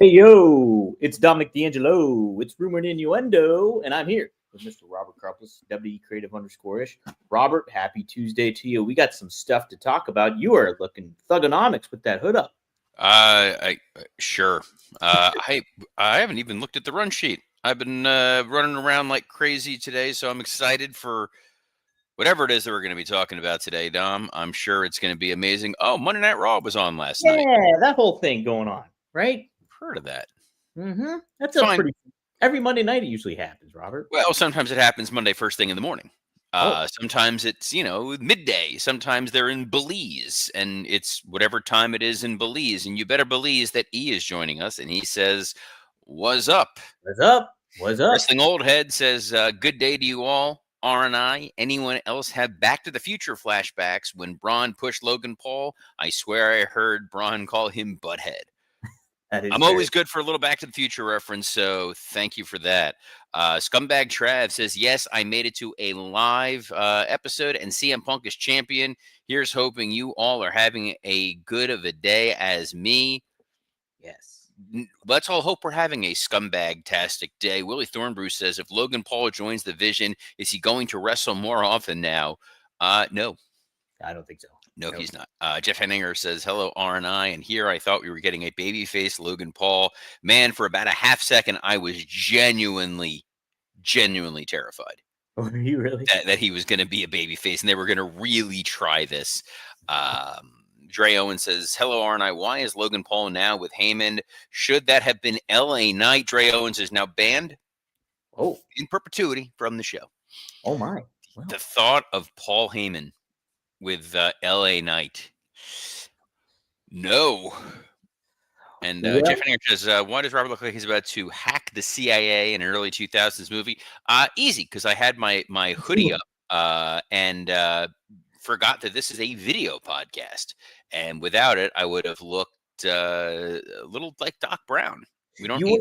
Hey, yo, it's Dominic D'Angelo. It's Rumored Innuendo, and I'm here with Mr. Robert Karpus, WD Creative _ish. Robert, happy Tuesday to you. We got some stuff to talk about. You are looking thugonomics with that hood up. Sure. I haven't even looked at the run sheet. I've been running around like crazy today, so I'm excited for whatever it is that we're going to be talking about today, Dom. I'm sure it's going to be amazing. Oh, Monday Night Raw was on last night. Yeah, that whole thing going on, right? Heard of that? Mm-hmm. That's It's a fine. pretty. Every Monday night it usually happens, Robert. Well, sometimes it happens Monday first thing in the morning. Oh, Sometimes it's, midday. Sometimes they're in Belize, and it's whatever time it is in Belize. And you better Belize that E is joining us, and he says, "What's up?" what's up? What's up? Wrestling Old Head says, "Good day to you all. R&I, anyone else have Back to the Future flashbacks when Braun pushed Logan Paul? I swear I heard Braun call him Butthead." That is I'm very. always good for a little Back to the Future reference, so thank you for that. Scumbag Trav says, "Yes, I made it to a live episode, and CM Punk is champion. Here's hoping you all are having a good of a day as me." Yes. Let's all hope we're having a scumbag-tastic day. Willie Thornbrew says, "If Logan Paul joins the Vision, is he going to wrestle more often now?" No. I don't think so. No, Nope. he's not. Jeff Henninger says, "Hello, R&I. And here I thought we were getting a babyface Logan Paul. Man, for about a half second, I was genuinely terrified Were you really? that he was going to be a babyface and they were going to really try this." Dre Owen says, "Hello, R&I. Why is Logan Paul now with Heyman? Should that have been LA Knight?" Dre Owens is now banned Oh, in perpetuity from the show. oh my. Well, The thought of Paul Heyman with LA Knight. No. And well, Jeff Henninger says, "Why does Robert look like he's about to hack the CIA in an early 2000s movie?" Easy, because I had my hoodie up and forgot that this is a video podcast. And without it, I would have looked a little like Doc Brown. We don't you need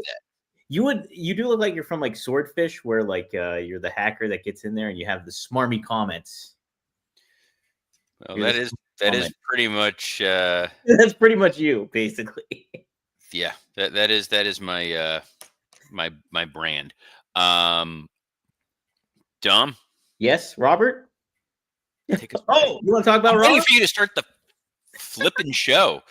would that. you do look like you're from like Swordfish, where like you're the hacker that gets in there and you have the smarmy comments. Well, You're the that is comment. pretty much That's pretty much you, basically. yeah. That is my my brand. Um, Dom, Yes, Robert. take us away. Oh, you want to talk about I'm waiting Raw? for you to start the flipping show.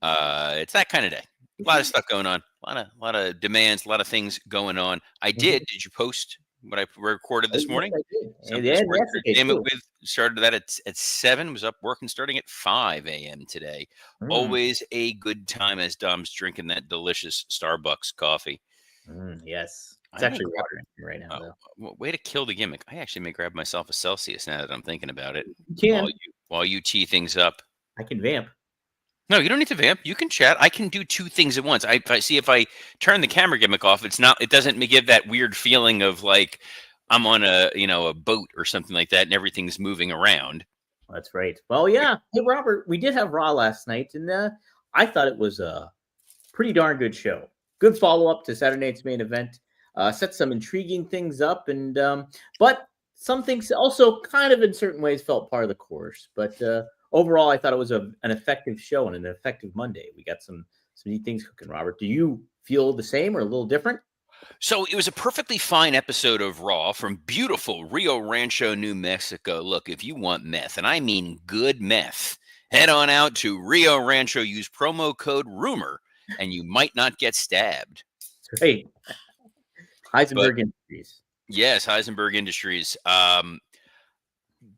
It's that kind of day. A lot of stuff going on. A lot of demands. A lot of things going on. I did. Did you post what I recorded Oh, this yes, morning? I did. And Something yeah, Sports yesterday Entertainment too. with started that at 7. Was up working starting at 5 a.m. today. Mm, Always a good time as Dom's drinking that delicious Starbucks coffee. yes, it's I may actually grab. water in here right now, though. Way to kill the gimmick. I actually may grab myself a Celsius now that I'm thinking about it. You can. While you tee things up. I can vamp. No, you don't need to vamp. You can chat. I can do two things at once. If I turn the camera gimmick off, it doesn't give that weird feeling of like I'm on a boat or something like that and everything's moving around. That's right. Well, yeah. Hey, Robert, we did have Raw last night, and I thought it was a pretty darn good show. Good follow up to Saturday night's main event. Set some intriguing things up, and but some things also kind of in certain ways felt part of the course. But overall, I thought it was an effective show and an effective Monday. We got some neat things cooking. Robert, do you feel the same or a little different? So it was a perfectly fine episode of Raw from beautiful Rio Rancho, New Mexico. Look, if you want meth, and I mean good meth, head on out to Rio Rancho. Use promo code RUMOR, and you might not get stabbed. That's right. But Heisenberg Industries. yes, Heisenberg Industries.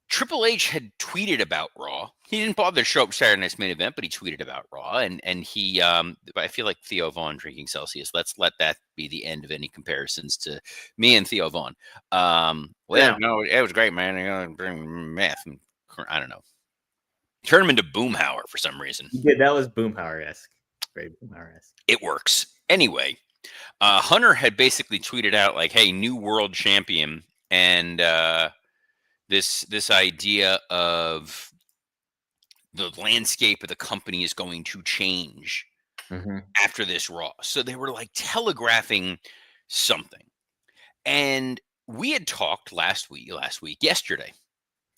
Triple H had tweeted about Raw. He didn't bother to show up Saturday Night's Main Event, but he tweeted about Raw, and he. I feel like Theo Vaughn drinking Celsius. Let's let that be the end of any comparisons to me and Theo Vaughn. Yeah. No, it was great, man. Bring meth. I don't know. Turn him into Boomhauer for some reason. Yeah, that was Boomhauer-esque. Very Boomhauer-esque. It works anyway. Hunter had basically tweeted out like, "Hey, new world champion," and this idea of the landscape of the company is going to change after this Raw. So they were like telegraphing something. And we had talked yesterday.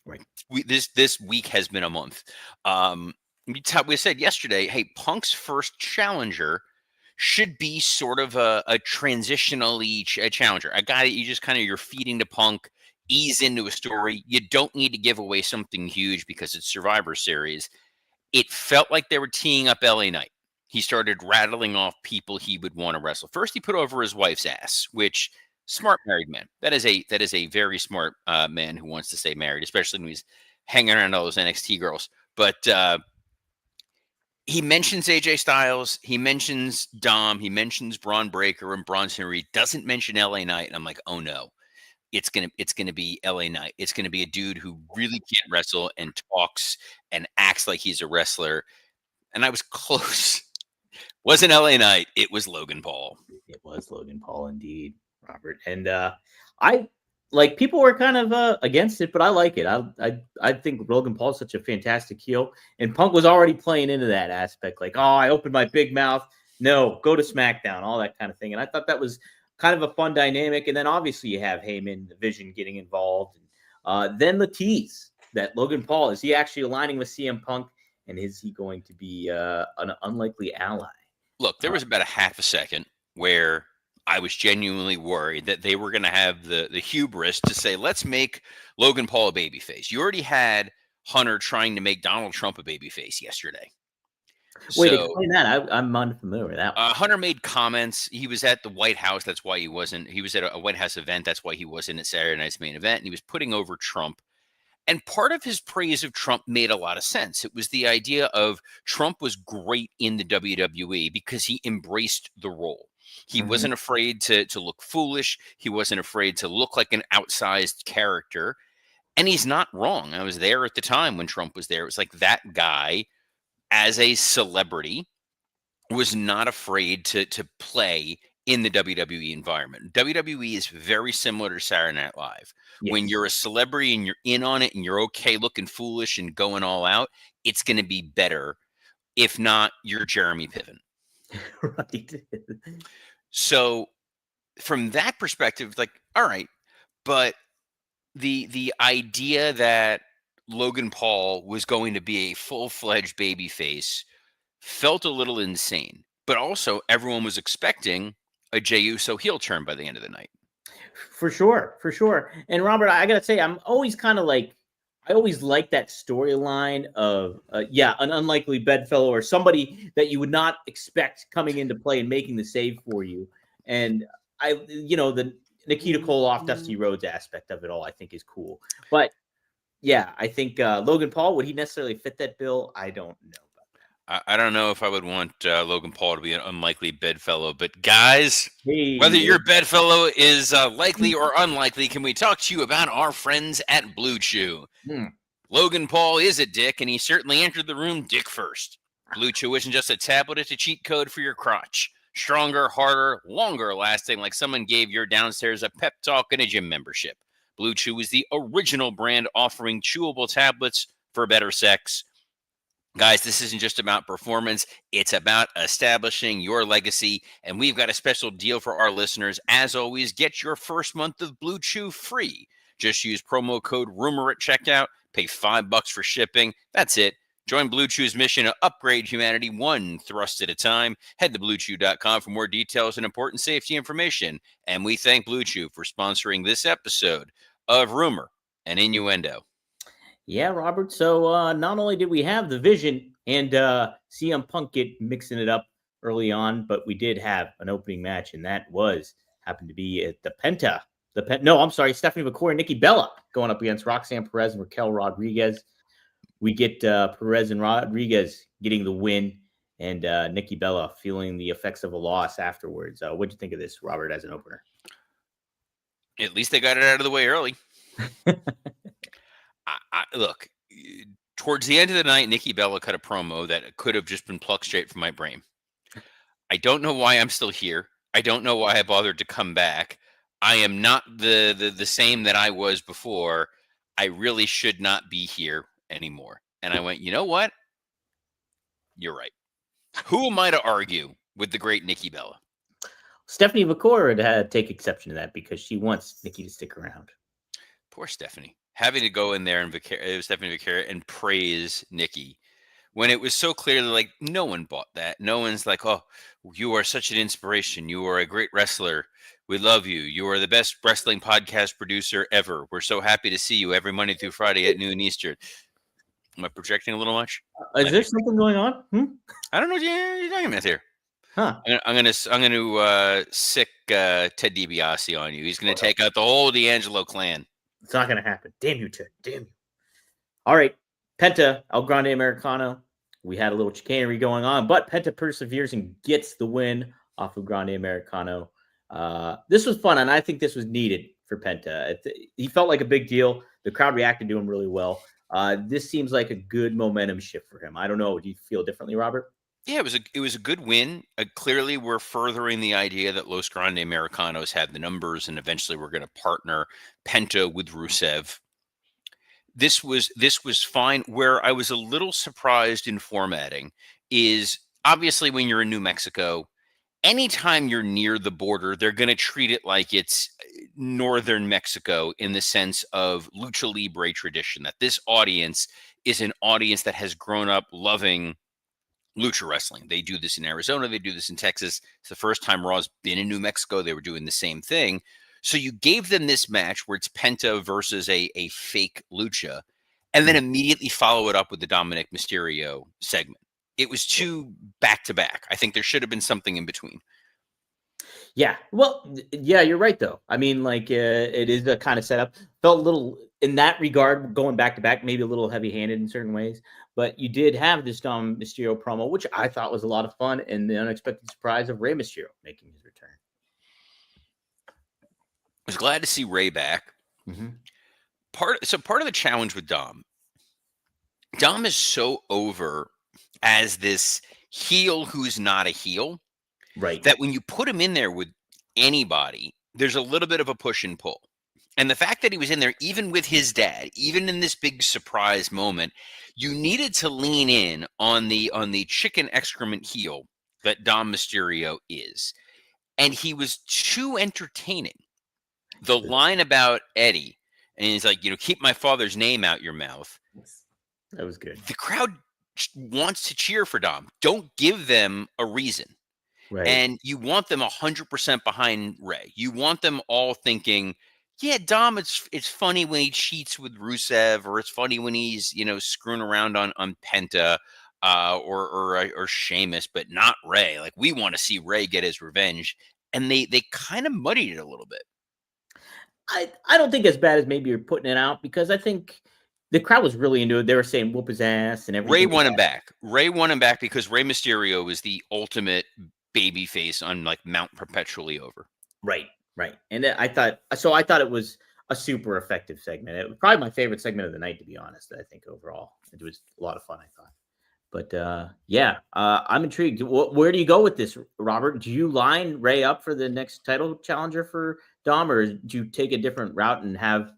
Right. This week has been a month. We said yesterday, hey, Punk's first challenger should be sort of a transitionally challenger, a guy that you just kind of you're feeding to Punk, ease into a story. You don't need to give away something huge because it's Survivor Series. It felt like they were teeing up LA Knight. He started rattling off people he would want to wrestle. First, he put over his wife's ass, which smart married man. That is a very smart man who wants to stay married, especially when he's hanging around all those NXT girls. But he mentions AJ Styles, he mentions Dom, he mentions Braun Breaker and Bronson Reed. Doesn't mention LA Knight, and I'm like, oh no, it's gonna be LA Knight. It's gonna be a dude who really can't wrestle and talks and acts like he's a wrestler. And I was close. Wasn't LA Knight, it was Logan Paul. It was Logan Paul indeed, Robert. And I like people were kind of against it, but I like it. I think Logan Paul's such a fantastic heel, and Punk was already playing into that aspect, like, oh, I opened my big mouth. No, go to SmackDown, all that kind of thing. And I thought that was kind of a fun dynamic. And then obviously you have Heyman, the Vision getting involved, and then the tease that Logan Paul is he actually aligning with CM Punk, and is he going to be an unlikely ally? Look, there was about a half a second where I was genuinely worried that they were going to have the hubris to say, let's make Logan Paul a babyface. You already had Hunter trying to make Donald Trump a babyface yesterday. Wait, So explain that. I'm unfamiliar with that. Hunter made comments. He was at the White House. That's why he wasn't. He was at a White House event. That's why he wasn't at Saturday Night's Main Event. And he was putting over Trump. And part of his praise of Trump made a lot of sense. It was the idea of Trump was great in the WWE because he embraced the role. He wasn't afraid to look foolish. He wasn't afraid to look like an outsized character. And he's not wrong. I was there at the time when Trump was there. It was like that guy, as a celebrity, was not afraid to play in the WWE environment. WWE is very similar to Saturday Night Live. When Yes. you're a celebrity and you're in on it and you're okay looking foolish and going all out, it's going to be better. If not, you're Jeremy Piven. Right. So from that perspective, like, all right, but the idea that Logan Paul was going to be a full-fledged babyface felt a little insane. But also, everyone was expecting a Jey Uso heel turn by the end of the night. For sure, for sure. And Robert, I gotta say, I'm always kind of like, I always like that storyline of, an unlikely bedfellow or somebody that you would not expect coming into play and making the save for you. And the Nikita Koloff, Dusty Rhodes aspect of it all, I think is cool. But yeah, I think Logan Paul, would he necessarily fit that bill? I don't know. I don't know if I would want Logan Paul to be an unlikely bedfellow, but guys, Hey, whether your bedfellow is likely or unlikely, can we talk to you about our friends at Blue Chew? Logan Paul is a dick, and he certainly entered the room dick first. Blue Chew isn't just a tablet, it's a cheat code for your crotch. Stronger, harder, longer lasting, like someone gave your downstairs a pep talk and a gym membership. Blue Chew is the original brand offering chewable tablets for better sex. Guys, this isn't just about performance. It's about establishing your legacy. And we've got a special deal for our listeners. As always, get your first month of Blue Chew free. Just use promo code RUMOR at checkout. Pay $5 for shipping. That's it. Join Blue Chew's mission to upgrade humanity one thrust at a time. Head to BlueChew.com for more details and important safety information. And we thank Blue Chew for sponsoring this episode of Rumor and Innuendo. Yeah, Robert. So not only did we have the Vision and CM Punk get mixing it up early on, but we did have an opening match, and that happened to be at the Penta. Stephanie McCoy and Nikki Bella going up against Roxanne Perez and Raquel Rodriguez. We get Perez and Rodriguez getting the win, and Nikki Bella feeling the effects of a loss afterwards. What'd you think of this, Robert, as an opener? At least they got it out of the way early. Look, towards the end of the night, Nikki Bella cut a promo that could have just been plucked straight from my brain. I don't know why I'm still here. I don't know why I bothered to come back. I am not the same that I was before. I really should not be here anymore. And I went, you know what? You're right. Who am I to argue with the great Nikki Bella? Stephanie McCoy would take exception to that because she wants Nikki to stick around. Poor Stephanie. Having to go in there and Stephanie Vicaria and praise Nikki when it was so clearly like no one bought that. No one's like, oh, you are such an inspiration. You are a great wrestler. We love you. You are the best wrestling podcast producer ever. We're so happy to see you every Monday through Friday at noon Eastern. Am I projecting a little much? Is Might there be. something going on? I don't know what you're talking about here. Huh? I'm gonna sick Ted DiBiase on you. He's gonna take out the whole D'Angelo clan. It's not going to happen. Damn you, Ted. Damn you. All right. Penta, El Grande Americano. We had a little chicanery going on, but Penta perseveres and gets the win off of Grande Americano. This was fun, and I think this was needed for Penta. He felt like a big deal. The crowd reacted to him really well. This seems like a good momentum shift for him. I don't know. Do you feel differently, Robert? Yeah, it was a good win. Clearly, we're furthering the idea that Los Grande Americanos had the numbers, and eventually we're going to partner Penta with Rusev. This was fine. Where I was a little surprised in formatting is obviously when you're in New Mexico, anytime you're near the border, they're going to treat it like it's northern Mexico in the sense of lucha libre tradition. That this audience is an audience that has grown up loving lucha wrestling. They do this in Arizona. They do this in Texas. It's the first time Raw's been in New Mexico. They were doing the same thing. So you gave them this match where it's Penta versus a fake lucha, and then immediately follow it up with the Dominic Mysterio segment. It was too back to back. I think there should have been something in between. Yeah. Well, yeah, you're right, though. I mean, like, it is a kind of setup. Felt a little, in that regard, going back to back, maybe a little heavy handed in certain ways. But you did have this Dom Mysterio promo, which I thought was a lot of fun, and the unexpected surprise of Rey Mysterio making his return. I was glad to see Ray back. Mm-hmm. Part of the challenge with Dom is so over as this heel who's not a heel, Right. that when you put him in there with anybody, there's a little bit of a push and pull. And the fact that he was in there, even with his dad, even in this big surprise moment, you needed to lean in on the chicken excrement heel that Dom Mysterio is. And he was too entertaining. The line about Eddie, and he's like, keep my father's name out your mouth. That was good. The crowd wants to cheer for Dom. Don't give them a reason. Right. And you want them 100% behind Ray. You want them all thinking, yeah, Dom, it's funny when he cheats with Rusev, or it's funny when he's, screwing around on Penta or Sheamus, but not Ray. Like, we want to see Ray get his revenge. And they kind of muddied it a little bit. I don't think as bad as maybe you're putting it out, because I think the crowd was really into it. They were saying whoop his ass and everything. Ray won him back. Ray won him back because Rey Mysterio is the ultimate baby face on like Mount Perpetually Over. Right. And I thought it was a super effective segment. It was probably my favorite segment of the night, to be honest. I think overall it was a lot of fun, I thought. But yeah, I'm intrigued. Where do you go with this, Robert? Do you line Ray up for the next title challenger for Dom, or do you take a different route and have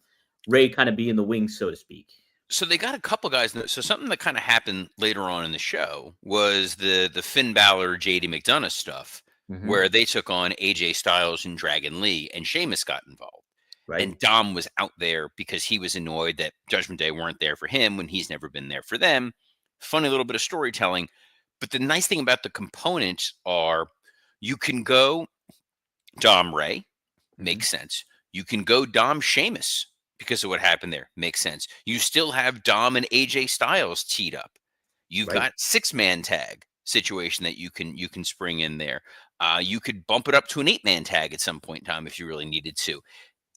Ray kind of be in the wings, so to speak? So they got a couple guys. So something that kind of happened later on in the show was the Finn Balor, JD McDonough stuff, where they took on AJ Styles and Dragon Lee, and Sheamus got involved. Right. And Dom was out there because he was annoyed that Judgment Day weren't there for him when he's never been there for them. Funny little bit of storytelling. But the nice thing about the components are you can go Dom Ray, makes sense. You can go Dom Sheamus because of what happened there, makes sense. You still have Dom and AJ Styles teed up. You've got 6-man tag situation that you can spring in there. You could bump it up to an 8-man tag at some point in time if you really needed to.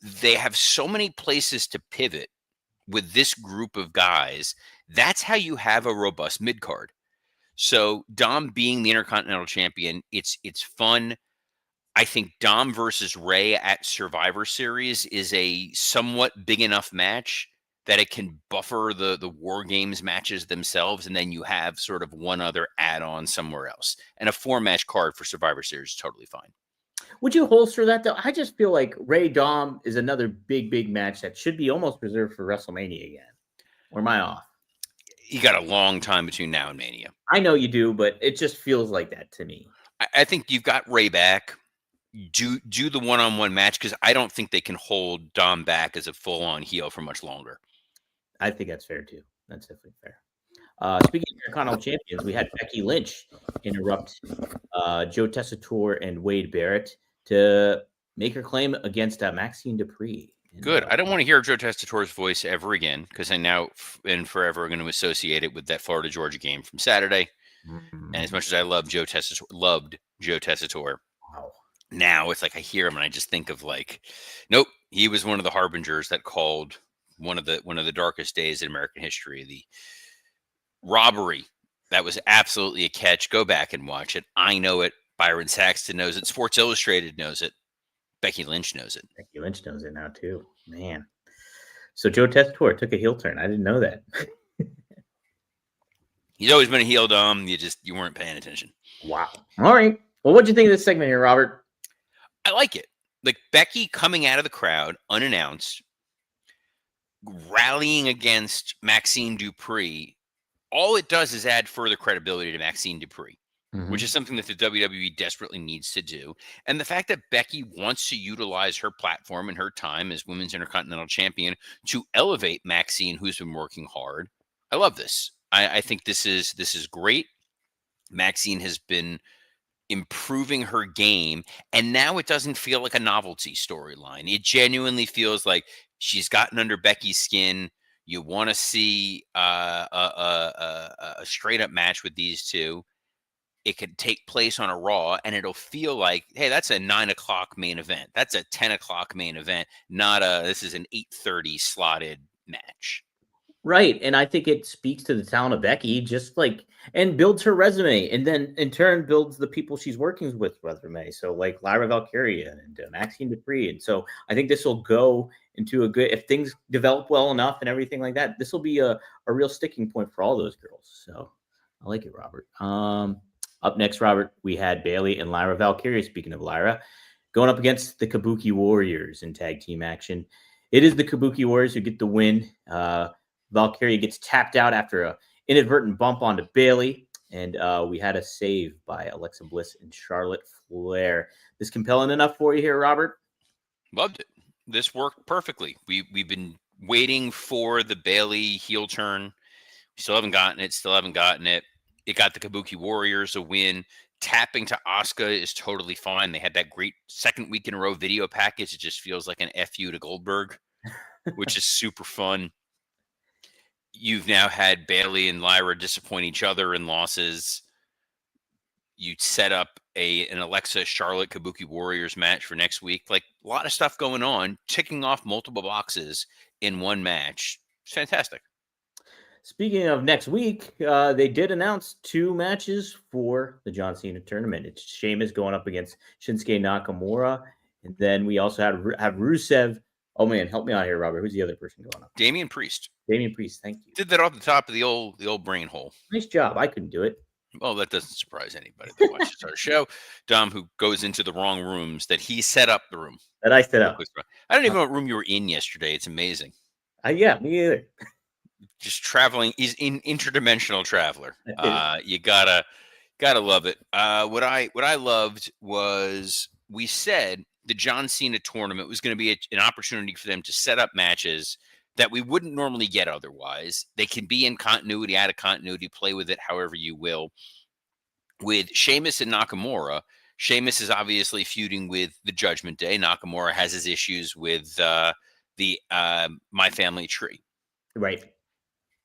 They have so many places to pivot with this group of guys. That's how you have a robust mid card. So Dom being the Intercontinental Champion, it's fun. I think Dom versus Ray at Survivor Series is a somewhat big enough match that it can buffer the War Games matches themselves, and then you have sort of one other add-on somewhere else. And a 4-match card for Survivor Series is totally fine. Would you holster that, though? I just feel like Ray Dom is another big match that should be almost reserved for WrestleMania again. Or am I off? You got a long time between now and Mania. I know you do, but it just feels like that to me. I think you've got Ray back. Do the one-on-one match, because I don't think they can hold Dom back as a full-on heel for much longer. I think that's fair too. That's definitely fair. Speaking of Intercontinental Champions, we had Becky Lynch interrupt Joe Tessitore and Wade Barrett to make her claim against Maxine Dupree. And, Good. I don't want to hear Joe Testatore's voice ever again because I now and forever are going to associate it with that Florida Georgia game from Saturday. And as much as I loved Joe Tessitore, wow. now it's like I hear him and I just think of like, nope, he was one of the harbingers that called one of the darkest days in American history. The robbery that was absolutely a catch. Go back and watch it. I know it. Byron Saxton knows it. Sports Illustrated knows it. Becky Lynch knows it. Becky Lynch knows it now too, man. So Joe Tessitore took a heel turn. I didn't know that. He's always been a heel, Dom. You weren't paying attention. Wow. All right. Well, what'd you think of this segment here, Robert? I like it. Like Becky coming out of the crowd unannounced, rallying against Maxine Dupree. All it does is add further credibility to Maxine Dupree, which is something that the WWE desperately needs to do. And the fact that Becky wants to utilize her platform and her time as Women's Intercontinental Champion to elevate Maxine, who's been working hard. I love this. I think this is great. Maxine has been improving her game, and now it doesn't feel like a novelty storyline. It genuinely feels like she's gotten under Becky's skin. You want to see a straight up match with these two. It could take place on a Raw, and it'll feel like, hey, that's a 9 o'clock main event. That's a 10 o'clock main event, not this is an 8:30 slotted match. Right. And I think it speaks to the talent of Becky, just like, and builds her resume, and then in turn builds the people she's working with resume. So like Lyra Valkyria and Maxine Dupree. And so I think this will go into a good, if things develop well enough and everything like that, this will be a real sticking point for all those girls. So I like it, Robert. Up next, Robert, we had Bayley and Lyra Valkyria. Speaking of Lyra, going up against the Kabuki Warriors in tag team action. It is the Kabuki Warriors who get the win. Valkyria gets tapped out after an inadvertent bump onto Bayley, and we had a save by Alexa Bliss and Charlotte Flair. This compelling enough for you here, Robert? Loved it. This worked perfectly. We've been waiting for the Bayley heel turn. We still haven't gotten it. It got the Kabuki Warriors a win. Tapping to Asuka is totally fine. They had that great second week in a row video package. It just feels like an FU to Goldberg, which is super fun. You've now had Bayley and Lyra disappoint each other in losses. You set up an Alexa Charlotte Kabuki Warriors match for next week. Like a lot of stuff going on, ticking off multiple boxes in one match. It's fantastic. Speaking of next week, they did announce 2 matches for the John Cena tournament. It's Sheamus going up against Shinsuke Nakamura, and then we also have Rusev. Oh man, help me out here, Robert. Who's the other person going up? Damian Priest. Damian Priest, thank you. Did that off the top of the old brain hole. Nice job. I couldn't do it. Well, that doesn't surprise anybody that watches our show. Dom, who goes into the wrong rooms, that he set up the room. That I set up. I don't even know what room you were in yesterday. It's amazing. Yeah, me either. Just traveling. He's an interdimensional traveler. You gotta love it. What I loved was we said the John Cena tournament was going to be an opportunity for them to set up matches that we wouldn't normally get otherwise. They can be in continuity, out of continuity, play with it however you will. With Sheamus and Nakamura, Sheamus is obviously feuding with the Judgment Day. Nakamura has his issues with the My Family Tree. Right.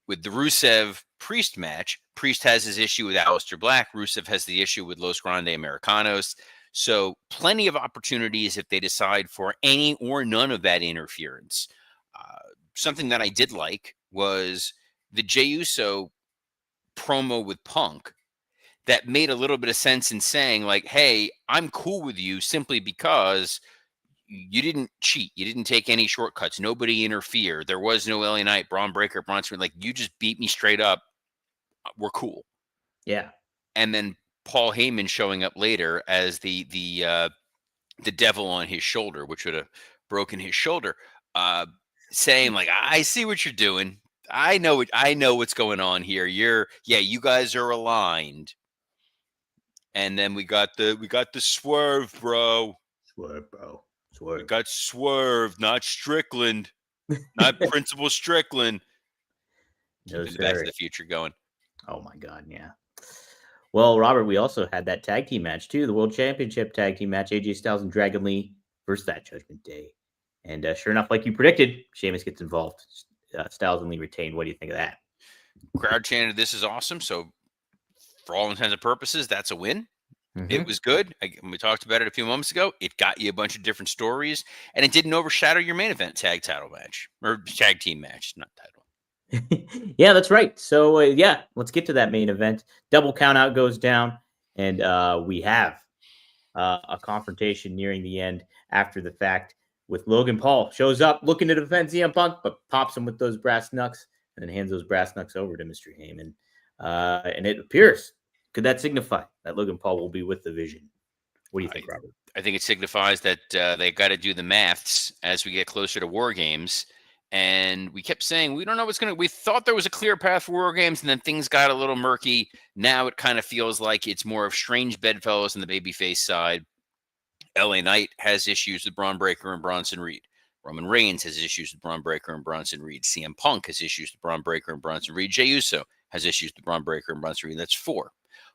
With the Rusev Priest match, Priest has his issue with Aleister Black. Rusev has the issue with Los Grande Americanos. So plenty of opportunities if they decide for any or none of that interference. Something that I did like was the Jey Uso promo with Punk that made a little bit of sense in saying like, hey, I'm cool with you simply because you didn't cheat. You didn't take any shortcuts. Nobody interfered. There was no LA Knight, Braun Breaker, Bronson. Like, you just beat me straight up. We're cool. Yeah. And then Paul Heyman showing up later as the devil on his shoulder, which would have broken his shoulder, saying like, I see what you're doing. I know what's going on here. You guys are aligned. And then we got the swerve, bro. Swerve, bro. Swerve. We got Swerve, not Strickland. Not Principal Strickland. No, Keeping the Back to the Future going. Oh my God, yeah. Well, Robert, we also had that tag team match too, the World Championship tag team match, AJ Styles and Dragon Lee versus that Judgment Day. And sure enough, like you predicted, Sheamus gets involved. Styles and Lee retained. What do you think of that? Crowd chanted, "This is awesome." So, for all intents and purposes, that's a win. It Mm-hmm. was good. We talked about it a few moments ago. It got you a bunch of different stories, and it didn't overshadow your main event tag title match or tag team match, not title. Yeah, that's right. So yeah, let's get to that main event. Double count out goes down, and we have a confrontation nearing the end after the fact with Logan Paul shows up looking to defend CM Punk, but pops him with those brass knucks and then hands those brass knucks over to Mr. Heyman. And it appears, could that signify that Logan Paul will be with the Vision? What do you I, think, Robert? I think it signifies that they got to do the maths as we get closer to War Games. And we kept saying, we don't know what's going to, we thought there was a clear path for War Games, and then things got a little murky. Now it kind of feels like it's more of strange bedfellows on the babyface side. LA Knight has issues with Braun Breaker and Bronson Reed. Roman Reigns has issues with Braun Breaker and Bronson Reed. CM Punk has issues with Braun Breaker and Bronson Reed. Jey Uso has issues with Braun Breaker and Bronson Reed. That's 4.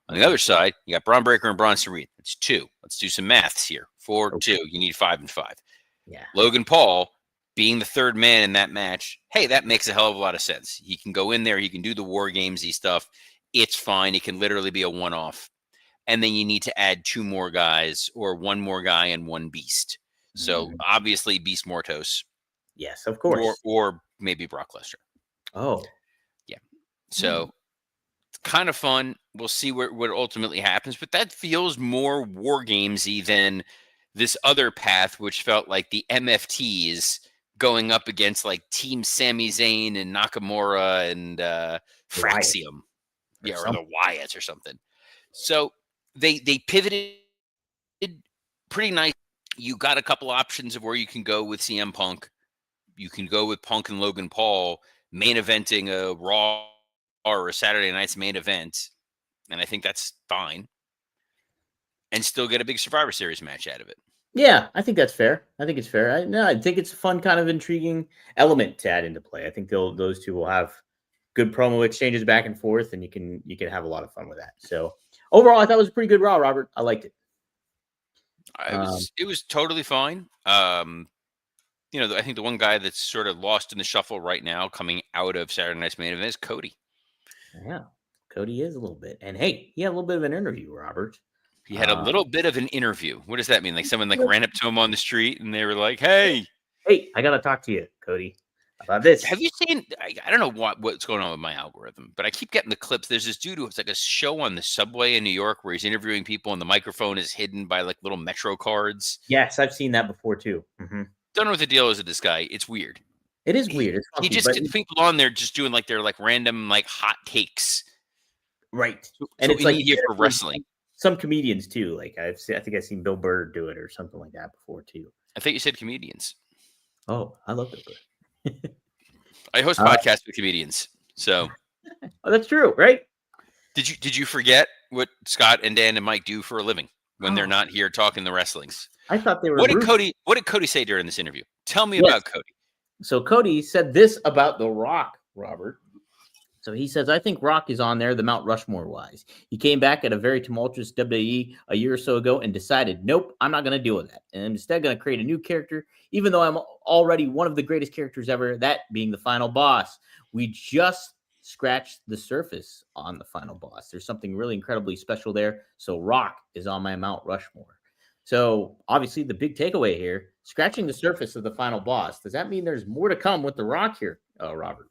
On the Okay. other side, you got Braun Breaker and Bronson Reed. That's 2. Let's do some maths here. 4, Okay. 2. You need 5 and 5. Yeah. Logan Paul being the third man in that match, hey, that makes a hell of a lot of sense. He can go in there. He can do the War Gamesy stuff. It's fine. It can literally be a one-off. And then you need to add 2 more guys or 1 more guy and 1 beast. So obviously Beast Mortos. Yes, of course. Or maybe Brock Lesnar. Oh. Yeah. So it's kind of fun. We'll see what ultimately happens, but that feels more War Gamesy than this other path, which felt like the MFTs going up against like Team Sami Zayn and Nakamura and Fraxium. Yeah, or the Wyatts or something. So they pivoted pretty nice. You got a couple options of where you can go with CM Punk. You can go with Punk and Logan Paul main eventing a Raw or a Saturday night's main event, and I think that's fine, and still get a big Survivor Series match out of it. Yeah, I think that's fair. I think it's fair. I think it's a fun, kind of intriguing element to add into play. I think those two will have good promo exchanges back and forth, and you can have a lot of fun with that. So overall, I thought it was a pretty good Raw, Robert. I liked it. It was totally fine. I think the one guy that's sort of lost in the shuffle right now, coming out of Saturday Night's main event, is Cody. Yeah, Cody is a little bit, and hey, he had a little bit of an interview, Robert. He had a little bit of an interview. What does that mean? Like someone like ran up to him on the street and they were like, "Hey, I got to talk to you, Cody, about this." have you seen?" I don't know what's going on with my algorithm, but I keep getting the clips. There's this dude who has like a show on the subway in New York where he's interviewing people, and the microphone is hidden by like little Metro cards. Yes, I've seen that before too. Don't know what the deal is with this guy. It's weird. It is weird. It's He funky, just but gets people on there just doing like their like random like hot takes. right, and So it's like in here for wrestling. some comedians too. Like I think I've seen Bill Burr do it or something like that before too. I think you said comedians. Oh, I love Bill Burr. I host podcasts with comedians. So oh, that's true, right? did you forget what Scott and Dan and Mike do for a living when they're not here talking the wrestlings? I thought they were. What did Cody say during this interview? Tell me about Cody. So Cody said this about The Rock, Robert. So he says, I think Rock is on there, the Mount Rushmore wise. He came back at a very tumultuous WWE a year or so ago and decided, nope, I'm not going to deal with that. And I'm instead going to create a new character, even though I'm already one of the greatest characters ever, that being the final boss. We just scratched the surface on the final boss. There's something really incredibly special there. So Rock is on my Mount Rushmore. So obviously the big takeaway here, scratching the surface of the final boss. Does that mean there's more to come with The Rock here, Robert?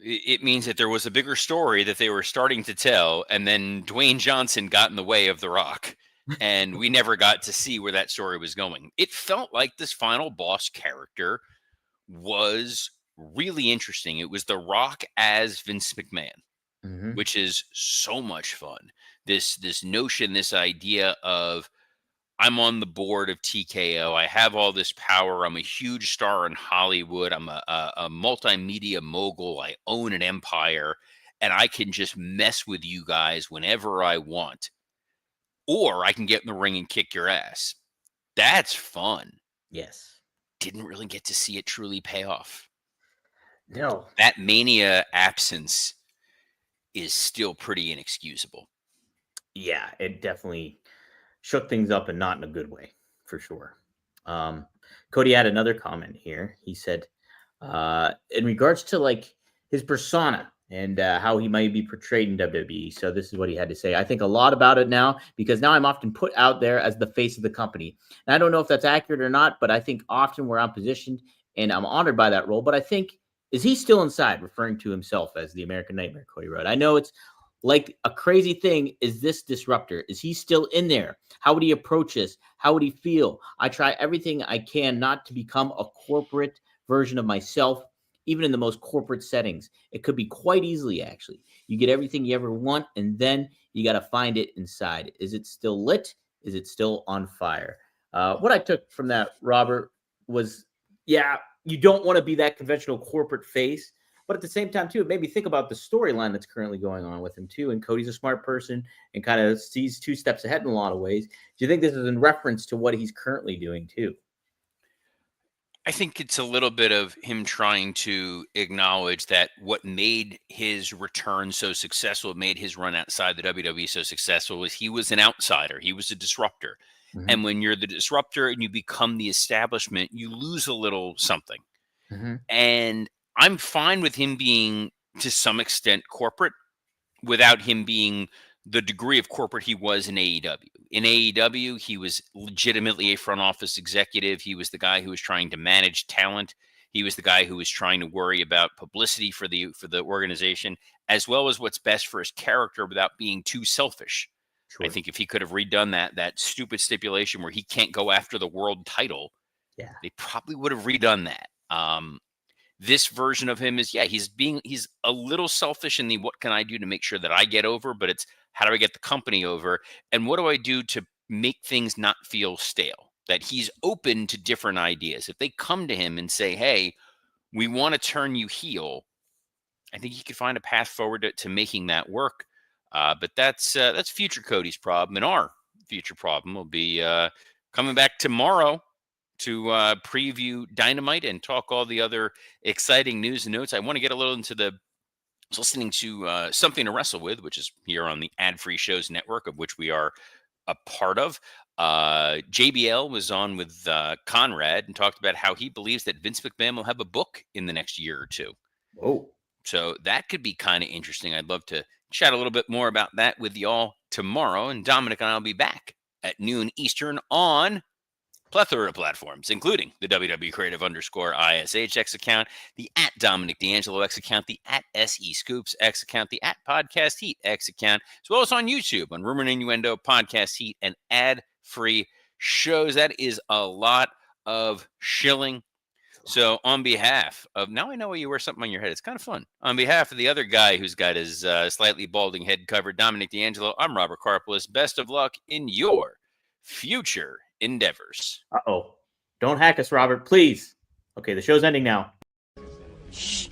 It means that there was a bigger story that they were starting to tell, and then Dwayne Johnson got in the way of The Rock, and we never got to see where that story was going. It felt like this final boss character was really interesting. It was The Rock as Vince McMahon, which is so much fun. This notion, this idea of I'm on the board of TKO. I have all this power. I'm a huge star in Hollywood. I'm a multimedia mogul. I own an empire, and I can just mess with you guys whenever I want. Or I can get in the ring and kick your ass. That's fun. Yes. Didn't really get to see it truly pay off. No. That Mania absence is still pretty inexcusable. Yeah, it definitely shook things up and not in a good way, for sure. Cody had another comment here. He said, in regards to like his persona and how he might be portrayed in WWE. So this is what he had to say. I think a lot about it now because now I'm often put out there as the face of the company. And I don't know if that's accurate or not, but I think often where I'm positioned and I'm honored by that role. But I think, is he still inside referring to himself as the American Nightmare, Cody Rhodes? I know it's like a crazy thing. Is this disruptor? Is he still in there? How would he approach this? How would he feel? I try everything I can not to become a corporate version of myself, even in the most corporate settings. It could be quite easily, actually. You get everything you ever want, and then you got to find it inside. Is it still lit? Is it still on fire? What I took from that, Robert, was yeah, you don't want to be that conventional corporate face. But at the same time, too, it made me think about the storyline that's currently going on with him, too. And Cody's a smart person and kind of sees 2 steps ahead in a lot of ways. Do you think this is in reference to what he's currently doing, too? I think it's a little bit of him trying to acknowledge that what made his return so successful, made his run outside the WWE so successful, was he was an outsider. He was a disruptor. Mm-hmm. And when you're the disruptor and you become the establishment, you lose a little something. Mm-hmm. And I'm fine with him being to some extent corporate without him being the degree of corporate he was in AEW. In AEW, he was legitimately a front office executive. He was the guy who was trying to manage talent. He was the guy who was trying to worry about publicity for the organization, as well as what's best for his character without being too selfish. I Sure. think if he could have redone that stupid stipulation where he can't go after the world title, Yeah. they probably would have redone that. This version of him is, yeah, he's a little selfish in the what can I do to make sure that I get over, but it's how do I get the company over, and what do I do to make things not feel stale, that he's open to different ideas. If they come to him and say, hey, we want to turn you heel, I think he could find a path forward to making that work. But that's future Cody's problem, and our future problem will be coming back tomorrow to preview Dynamite and talk all the other exciting news and notes. I want to get a little into the listening to Something to Wrestle With, which is here on the Ad Free Shows Network, of which we are a part of. JBL was on with Conrad and talked about how he believes that Vince McMahon will have a book in the next year or two. Whoa. So that could be kind of interesting. I'd love to chat a little bit more about that with y'all tomorrow. And Dominic and I will be back at noon Eastern on plethora of platforms, including the WWE Creative _ISH X account, the at Dominic D'Angelo X account, the at SE Scoops X account, the at Podcast Heat X account, as well as on YouTube on Rumor and Innuendo, Podcast Heat, and ad-free shows. That is a lot of shilling. So on behalf of, now I know why you wear something on your head. It's kind of fun. On behalf of the other guy who's got his slightly balding head covered, Dominic D'Angelo, I'm Robert Karpolis. Best of luck in your future endeavors. Uh-oh. Don't hack us, Robert, please. Okay, the show's ending now. Shh.